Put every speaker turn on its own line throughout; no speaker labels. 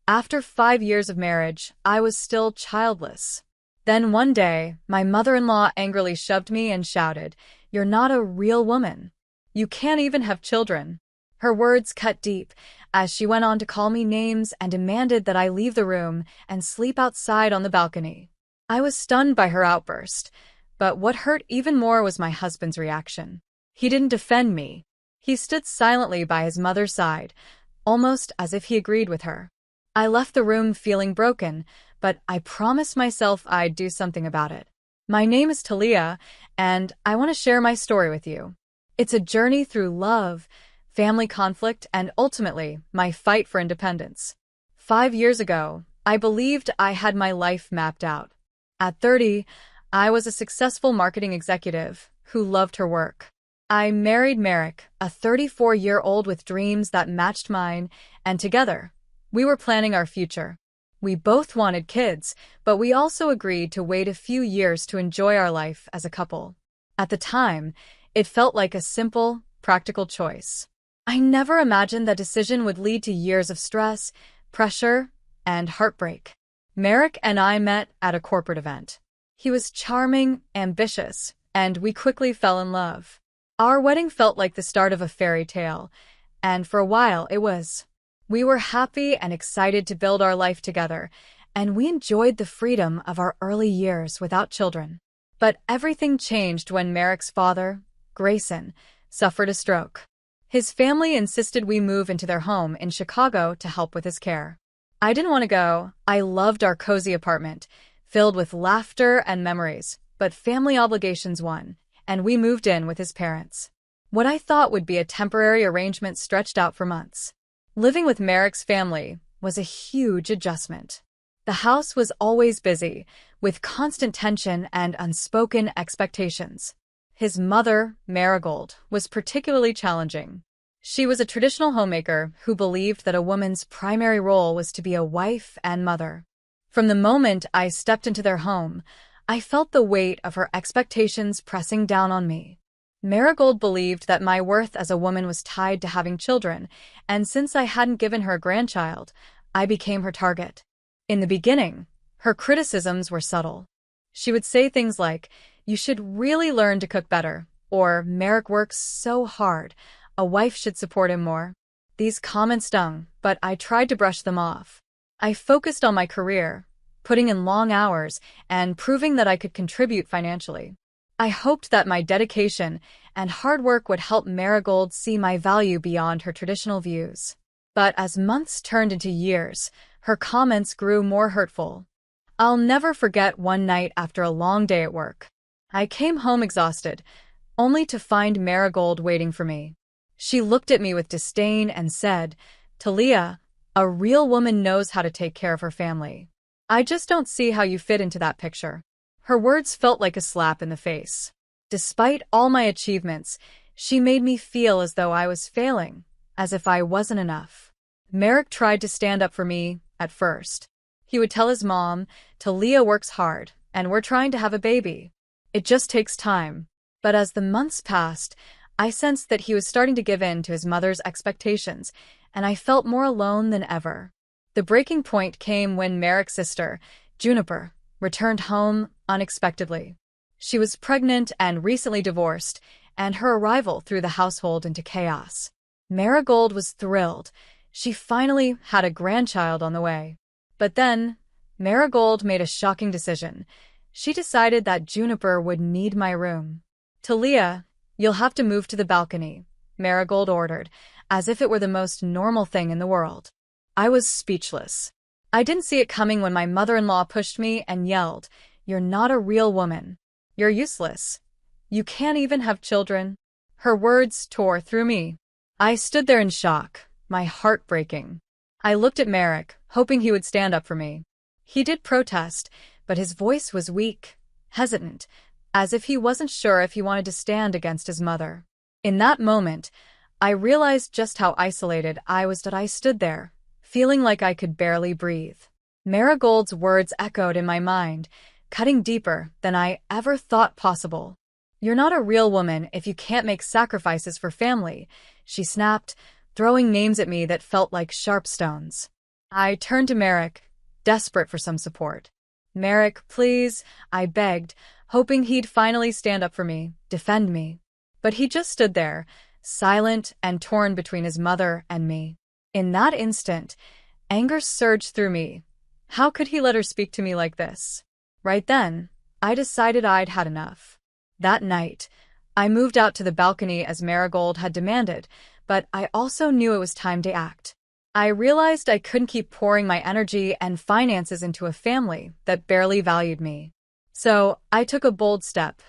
After 5 years of marriage, I was still childless. Then one day, my mother-in-law angrily shoved me and shouted, "You're not a real woman. You can't even have children." Her words cut deep, as she went on to call me names and demanded that I leave the room and sleep outside on the balcony. I was stunned by her outburst, but what hurt even more was my husband's reaction. He didn't defend me. He stood silently by his mother's side, almost as if he agreed with her. I left the room feeling broken, but I promised myself I'd do something about it. My name is Talia, and I want to share my story with you. It's a journey through love, family conflict, and ultimately, my fight for independence. 5 years ago, I believed I had my life mapped out. At 30, I was a successful marketing executive who loved her work. I married Merrick, a 34-year-old with dreams that matched mine, and together, we were planning our future. We both wanted kids, but we also agreed to wait a few years to enjoy our life as a couple. At the time, it felt like a simple, practical choice. I never imagined that decision would lead to years of stress, pressure, and heartbreak. Merrick and I met at a corporate event. He was charming, ambitious, and we quickly fell in love. Our wedding felt like the start of a fairy tale, and for a while it was. We were happy and excited to build our life together, and we enjoyed the freedom of our early years without children. But everything changed when Merrick's father, Grayson, suffered a stroke. His family insisted we move into their home in Chicago to help with his care. I didn't want to go. I loved our cozy apartment, filled with laughter and memories, but family obligations won, and we moved in with his parents. What I thought would be a temporary arrangement stretched out for months. Living with Merrick's family was a huge adjustment. The house was always busy, with constant tension and unspoken expectations. His mother, Marigold, was particularly challenging. She was a traditional homemaker who believed that a woman's primary role was to be a wife and mother. From the moment I stepped into their home, I felt the weight of her expectations pressing down on me. Marigold believed that my worth as a woman was tied to having children, and since I hadn't given her a grandchild, I became her target. In the beginning, her criticisms were subtle. She would say things like, "You should really learn to cook better," or "Merrick works so hard, a wife should support him more." These comments stung, but I tried to brush them off. I focused on my career, putting in long hours, and proving that I could contribute financially. I hoped that my dedication and hard work would help Marigold see my value beyond her traditional views. But as months turned into years, her comments grew more hurtful. I'll never forget one night after a long day at work. I came home exhausted, only to find Marigold waiting for me. She looked at me with disdain and said, "Talia, a real woman knows how to take care of her family. I just don't see how you fit into that picture." Her words felt like a slap in the face. Despite all my achievements, she made me feel as though I was failing, as if I wasn't enough. Merrick tried to stand up for me at first. He would tell his mom, "Talia works hard, and we're trying to have a baby. It just takes time." But as the months passed, I sensed that he was starting to give in to his mother's expectations, and I felt more alone than ever. The breaking point came when Merrick's sister, Juniper, returned home unexpectedly. She was pregnant and recently divorced, and her arrival threw the household into chaos. Marigold was thrilled. She finally had a grandchild on the way. But then, Marigold made a shocking decision. She decided that Juniper would need my room. "Talia, you'll have to move to the balcony," Marigold ordered, as if it were the most normal thing in the world. I was speechless. I didn't see it coming when my mother-in-law pushed me and yelled, "You're not a real woman. You're useless. You can't even have children." Her words tore through me. I stood there in shock, my heart breaking. I looked at Merrick, hoping he would stand up for me. He did protest, but his voice was weak, hesitant, as if he wasn't sure if he wanted to stand against his mother. In that moment, I realized just how isolated I was that I stood there, feeling like I could barely breathe. Marigold's words echoed in my mind, cutting deeper than I ever thought possible. "You're not a real woman if you can't make sacrifices for family," she snapped, throwing names at me that felt like sharp stones. I turned to Merrick, desperate for some support. Merrick, please, I begged, hoping he'd finally stand up for me, defend me. But he just stood there, silent and torn between his mother and me. In that instant, anger surged through me. How could he let her speak to me like this? Right then, I decided I'd had enough. That night, I moved out to the balcony as Marigold had demanded, but I also knew it was time to act. I realized I couldn't keep pouring my energy and finances into a family that barely valued me. So, I took a bold step.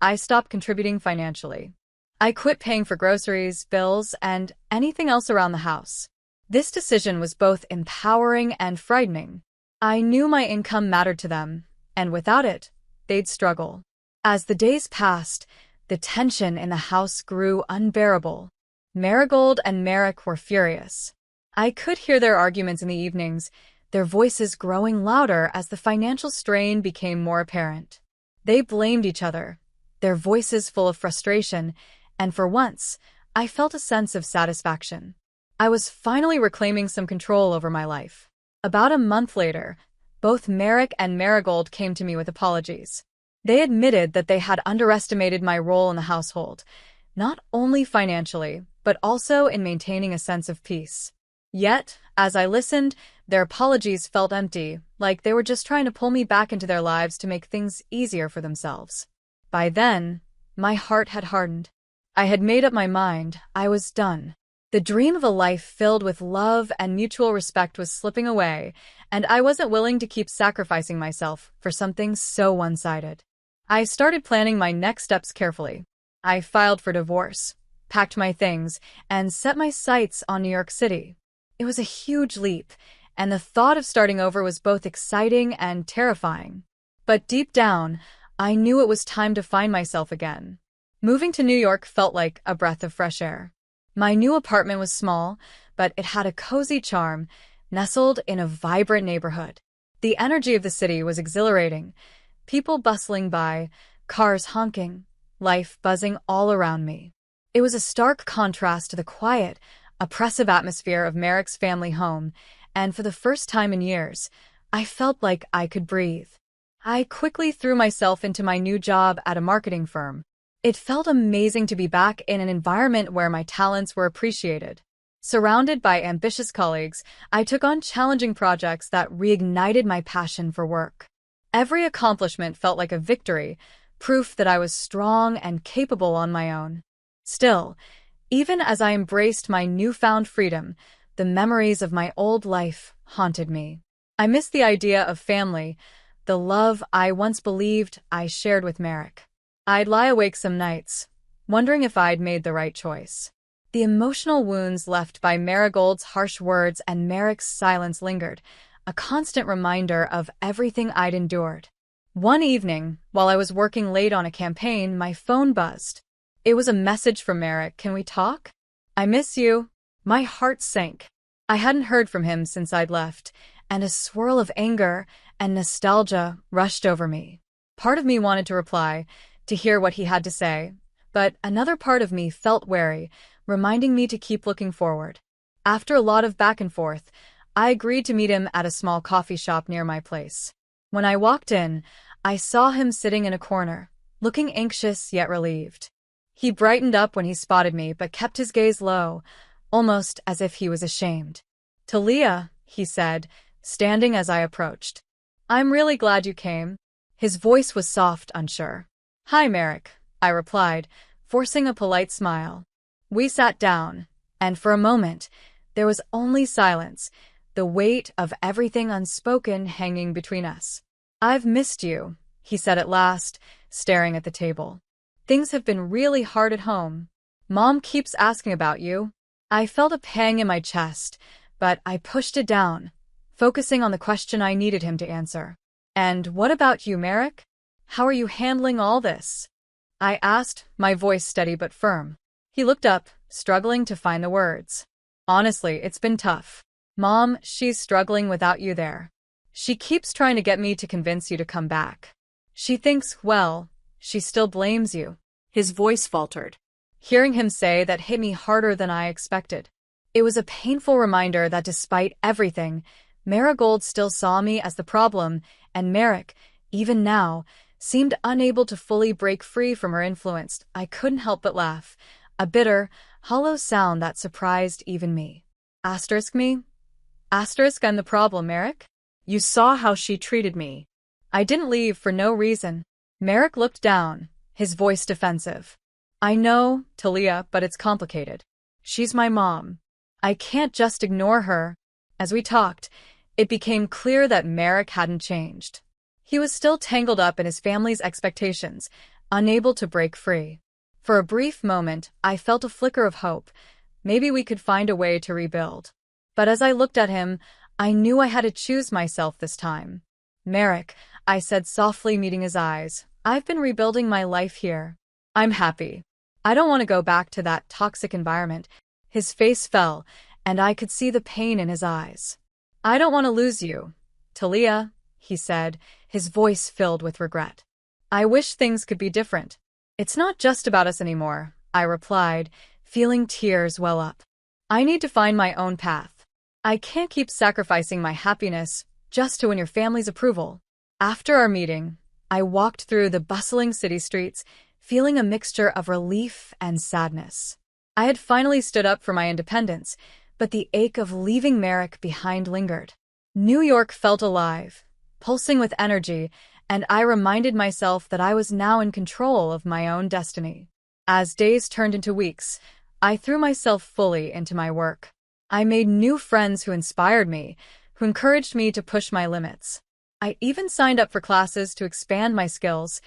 I stopped contributing financially. I quit paying for groceries, bills, and anything else around the house. This decision was both empowering and frightening. I knew my income mattered to them, and without it, they'd struggle. As the days passed, the tension in the house grew unbearable. Marigold and Merrick were furious. I could hear their arguments in the evenings, their voices growing louder as the financial strain became more apparent. They blamed each other, their voices full of frustration, and for once, I felt a sense of satisfaction. I was finally reclaiming some control over my life. About a month later, both Merrick and Marigold came to me with apologies. They admitted that they had underestimated my role in the household, not only financially, but also in maintaining a sense of peace. Yet, as I listened, their apologies felt empty, like they were just trying to pull me back into their lives to make things easier for themselves. By then, my heart had hardened. I had made up my mind. I was done. The dream of a life filled with love and mutual respect was slipping away, and I wasn't willing to keep sacrificing myself for something so one-sided. I started planning my next steps carefully. I filed for divorce, packed my things, and set my sights on New York City. It was a huge leap, and the thought of starting over was both exciting and terrifying. But deep down, I knew it was time to find myself again. Moving to New York felt like a breath of fresh air. My new apartment was small, but it had a cozy charm, nestled in a vibrant neighborhood. The energy of the city was exhilarating, people bustling by, cars honking, life buzzing all around me. It was a stark contrast to the quiet, oppressive atmosphere of Merrick's family home, and for the first time in years, I felt like I could breathe. I quickly threw myself into my new job at a marketing firm. It felt amazing to be back in an environment where my talents were appreciated. Surrounded by ambitious colleagues, I took on challenging projects that reignited my passion for work. Every accomplishment felt like a victory, proof that I was strong and capable on my own. Still, even as I embraced my newfound freedom, the memories of my old life haunted me. I missed the idea of family, the love I once believed I shared with Merrick. I'd lie awake some nights, wondering if I'd made the right choice. The emotional wounds left by Marigold's harsh words and Merrick's silence lingered, a constant reminder of everything I'd endured. One evening, while I was working late on a campaign, my phone buzzed. It was a message from Merrick. "Can we talk? I miss you." My heart sank. I hadn't heard from him since I'd left, and a swirl of anger and nostalgia rushed over me. Part of me wanted to reply, to hear what he had to say, but another part of me felt wary, reminding me to keep looking forward. After a lot of back and forth, I agreed to meet him at a small coffee shop near my place. When I walked in, I saw him sitting in a corner, looking anxious yet relieved. He brightened up when he spotted me, but kept his gaze low, almost as if he was ashamed. "Talia," he said, standing as I approached. "I'm really glad you came." His voice was soft, unsure. "Hi, Merrick," I replied, forcing a polite smile. We sat down, and for a moment, there was only silence, the weight of everything unspoken hanging between us. "I've missed you," he said at last, staring at the table. "Things have been really hard at home. Mom keeps asking about you." I felt a pang in my chest, but I pushed it down, focusing on the question I needed him to answer. "And what about you, Merrick? How are you handling all this?" I asked, my voice steady but firm. He looked up, struggling to find the words. "Honestly, it's been tough. Mom, she's struggling without you there. She keeps trying to get me to convince you to come back. She thinks, well, she still blames you." His voice faltered. Hearing him say that hit me harder than I expected. It was a painful reminder that despite everything, Marigold still saw me as the problem, and Merrick, even now, seemed unable to fully break free from her influence. I couldn't help but laugh, a bitter, hollow sound that surprised even me. Asterisk me? Asterisk, I'm the problem, Merrick? You saw how she treated me. I didn't leave for no reason. Merrick looked down, his voice defensive. I know, Talia, but it's complicated. She's my mom. I can't just ignore her. As we talked, it became clear that Merrick hadn't changed. He was still tangled up in his family's expectations, unable to break free. For a brief moment, I felt a flicker of hope. Maybe we could find a way to rebuild. But as I looked at him, I knew I had to choose myself this time. Merrick, I said softly, meeting his eyes, I've been rebuilding my life here. I'm happy. I don't want to go back to that toxic environment. His face fell, and I could see the pain in his eyes. I don't want to lose you, Talia, he said, his voice filled with regret. I wish things could be different. It's not just about us anymore, I replied, feeling tears well up. I need to find my own path. I can't keep sacrificing my happiness just to win your family's approval. After our meeting, I walked through the bustling city streets, feeling a mixture of relief and sadness. I had finally stood up for my independence, but the ache of leaving Merrick behind lingered. New York felt alive, pulsing with energy, and I reminded myself that I was now in control of my own destiny. As days turned into weeks, I threw myself fully into my work. I made new friends who inspired me, who encouraged me to push my limits. I even signed up for classes to expand my skills,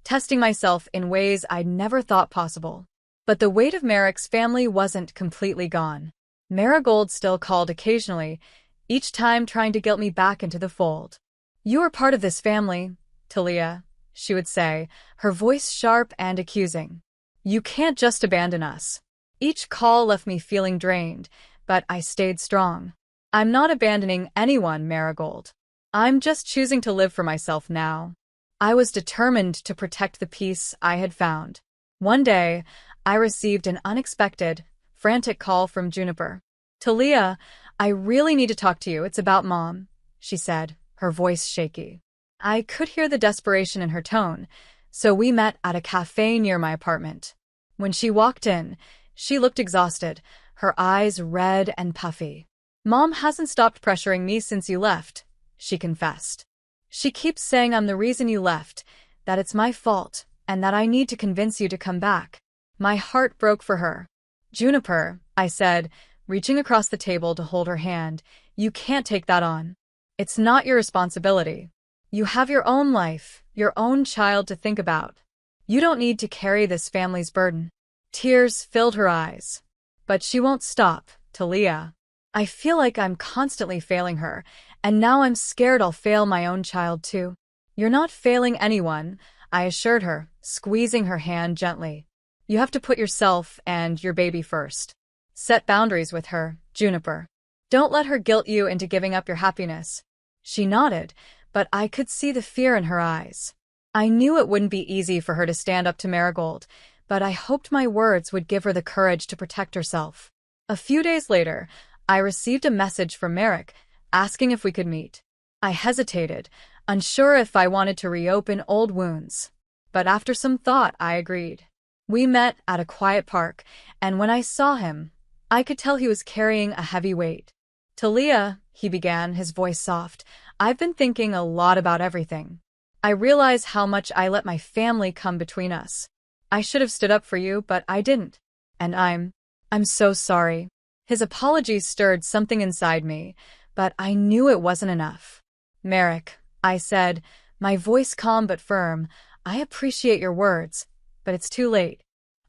testing myself in ways I'd never thought possible. But the weight of Merrick's family wasn't completely gone. Marigold still called occasionally, each time trying to guilt me back into the fold. You are part of this family, Talia, she would say, her voice sharp and accusing. You can't just abandon us. Each call left me feeling drained, but I stayed strong. I'm not abandoning anyone, Marigold. I'm just choosing to live for myself now. I was determined to protect the peace I had found. One day, I received an unexpected, frantic call from Juniper. Talia, I really need to talk to you. It's about Mom, she said, her voice shaky. I could hear the desperation in her tone, so we met at a cafe near my apartment. When she walked in, she looked exhausted, her eyes red and puffy. Mom hasn't stopped pressuring me since you left, she confessed. She keeps saying I'm the reason you left, that it's my fault, and that I need to convince you to come back. My heart broke for her. Juniper, I said, reaching across the table to hold her hand, you can't take that on. It's not your responsibility. You have your own life, your own child to think about. You don't need to carry this family's burden. Tears filled her eyes. But she won't stop, Talia. I feel like I'm constantly failing her, and now I'm scared I'll fail my own child too. You're not failing anyone, I assured her, squeezing her hand gently. You have to put yourself and your baby first. Set boundaries with her, Juniper. Don't let her guilt you into giving up your happiness. She nodded, but I could see the fear in her eyes. I knew it wouldn't be easy for her to stand up to Marigold, but I hoped my words would give her the courage to protect herself. A few days later, I received a message from Merrick, asking if we could meet. I hesitated, unsure if I wanted to reopen old wounds. But after some thought, I agreed. We met at a quiet park, and when I saw him, I could tell he was carrying a heavy weight. Talia, he began, his voice soft, I've been thinking a lot about everything. I realize how much I let my family come between us. I should have stood up for you, but I didn't. And I'm so sorry. His apologies stirred something inside me, but I knew it wasn't enough. Merrick, I said, my voice calm but firm, I appreciate your words, but it's too late.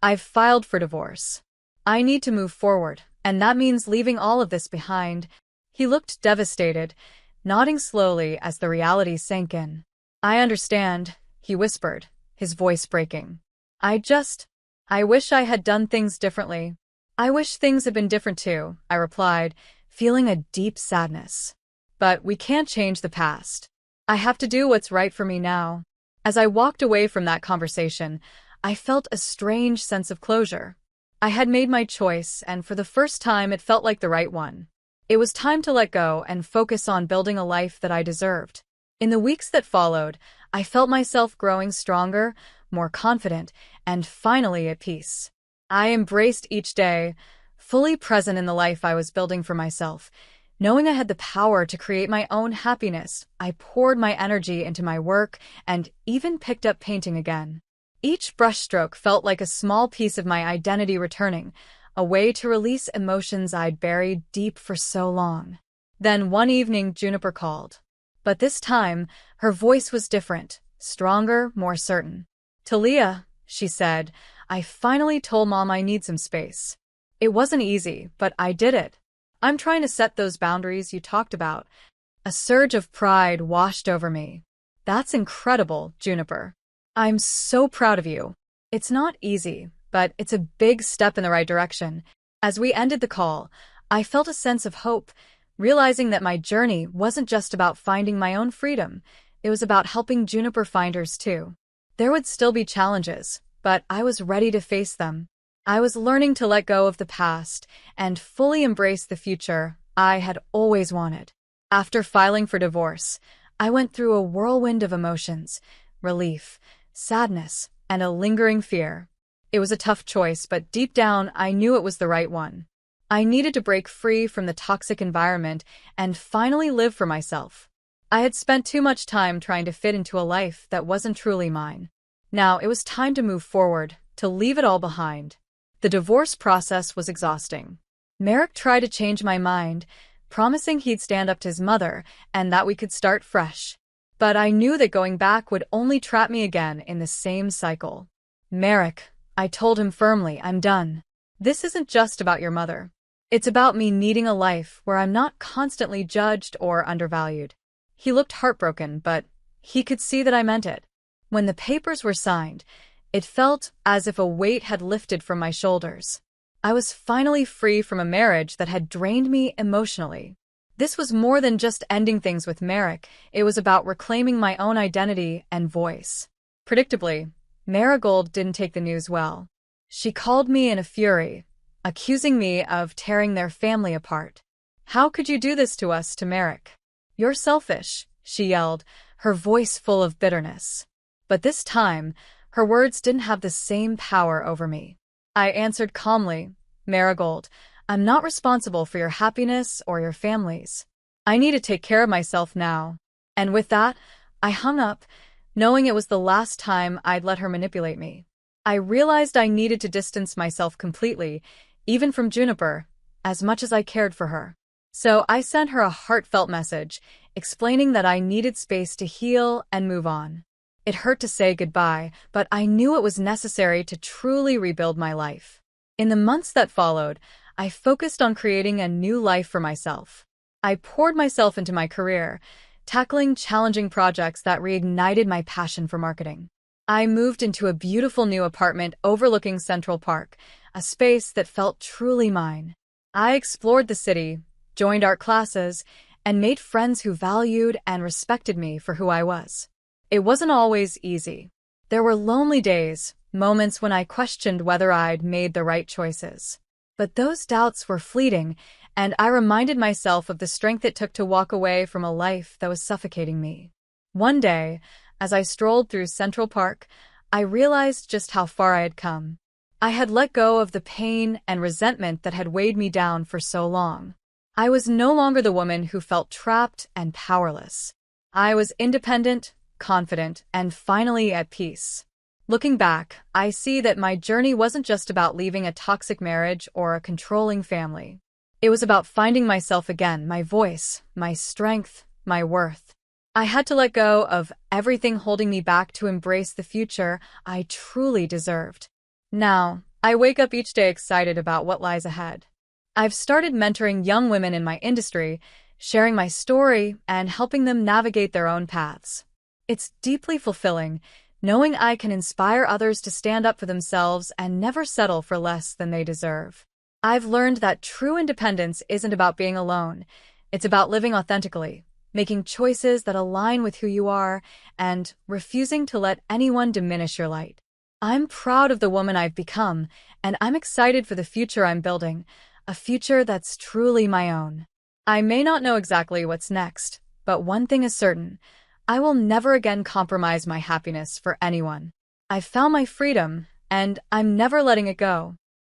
I've filed for divorce. I need to move forward, and that means leaving all of this behind. He looked devastated, nodding slowly as the reality sank in. I understand, he whispered, his voice breaking. I wish I had done things differently. I wish things had been different too, I replied, feeling a deep sadness. But we can't change the past. I have to do what's right for me now. As I walked away from that conversation, I felt a strange sense of closure. I had made my choice, and for the first time it felt like the right one. It was time to let go and focus on building a life that I deserved. In the weeks that followed, I felt myself growing stronger, more confident, and finally at peace. I embraced each day, fully present in the life I was building for myself. Knowing I had the power to create my own happiness, I poured my energy into my work and even picked up painting again. Each brushstroke felt like a small piece of my identity returning, a way to release emotions I'd buried deep for so long. Then one evening, Juniper called. But this time, her voice was different, stronger, more certain. "Talia," she said, "I finally told Mom I need some space. It wasn't easy, but I did it. I'm trying to set those boundaries you talked about." A surge of pride washed over me. "That's incredible, Juniper. I'm so proud of you. It's not easy, but it's a big step in the right direction." As we ended the call, I felt a sense of hope, realizing that my journey wasn't just about finding my own freedom, it was about helping Juniper find hers too. There would still be challenges, but I was ready to face them. I was learning to let go of the past and fully embrace the future I had always wanted. After filing for divorce, I went through a whirlwind of emotions: relief, sadness, and a lingering fear. It was a tough choice, but deep down, I knew it was the right one. I needed to break free from the toxic environment and finally live for myself. I had spent too much time trying to fit into a life that wasn't truly mine. Now it was time to move forward, to leave it all behind. The divorce process was exhausting. Merrick tried to change my mind, promising he'd stand up to his mother and that we could start fresh. But I knew that going back would only trap me again in the same cycle. "Merrick," I told him firmly, "I'm done. This isn't just about your mother. It's about me needing a life where I'm not constantly judged or undervalued." He looked heartbroken, but he could see that I meant it. When the papers were signed, it felt as if a weight had lifted from my shoulders. I was finally free from a marriage that had drained me emotionally. This was more than just ending things with Merrick, it was about reclaiming my own identity and voice. Predictably, Marigold didn't take the news well. She called me in a fury, accusing me of tearing their family apart. "How could you do this to us?" to Merrick. "You're selfish," she yelled, her voice full of bitterness. But this time, her words didn't have the same power over me. I answered calmly, "Marigold, I'm not responsible for your happiness or your family's. I need to take care of myself now." And with that, I hung up, knowing it was the last time I'd let her manipulate me. I realized I needed to distance myself completely, even from Juniper, as much as I cared for her. So I sent her a heartfelt message, explaining that I needed space to heal and move on. It hurt to say goodbye, but I knew it was necessary to truly rebuild my life. In the months that followed, I focused on creating a new life for myself. I poured myself into my career, tackling challenging projects that reignited my passion for marketing. I moved into a beautiful new apartment overlooking Central Park, a space that felt truly mine. I explored the city, joined art classes, and made friends who valued and respected me for who I was. It wasn't always easy. There were lonely days, moments when I questioned whether I'd made the right choices. But those doubts were fleeting, and I reminded myself of the strength it took to walk away from a life that was suffocating me. One day, as I strolled through Central Park, I realized just how far I had come. I had let go of the pain and resentment that had weighed me down for so long. I was no longer the woman who felt trapped and powerless. I was independent, confident, and finally at peace. Looking back, I see that my journey wasn't just about leaving a toxic marriage or a controlling family. It was about finding myself again, my voice, my strength, my worth. I had to let go of everything holding me back to embrace the future I truly deserved. Now, I wake up each day excited about what lies ahead. I've started mentoring young women in my industry, sharing my story, and helping them navigate their own paths. It's deeply fulfilling, knowing I can inspire others to stand up for themselves and never settle for less than they deserve. I've learned that true independence isn't about being alone. It's about living authentically, making choices that align with who you are, and refusing to let anyone diminish your light. I'm proud of the woman I've become, and I'm excited for the future I'm building, a future that's truly my own. I may not know exactly what's next, but one thing is certain. I will never again compromise my happiness for anyone. I've found my freedom, and I'm never letting it go.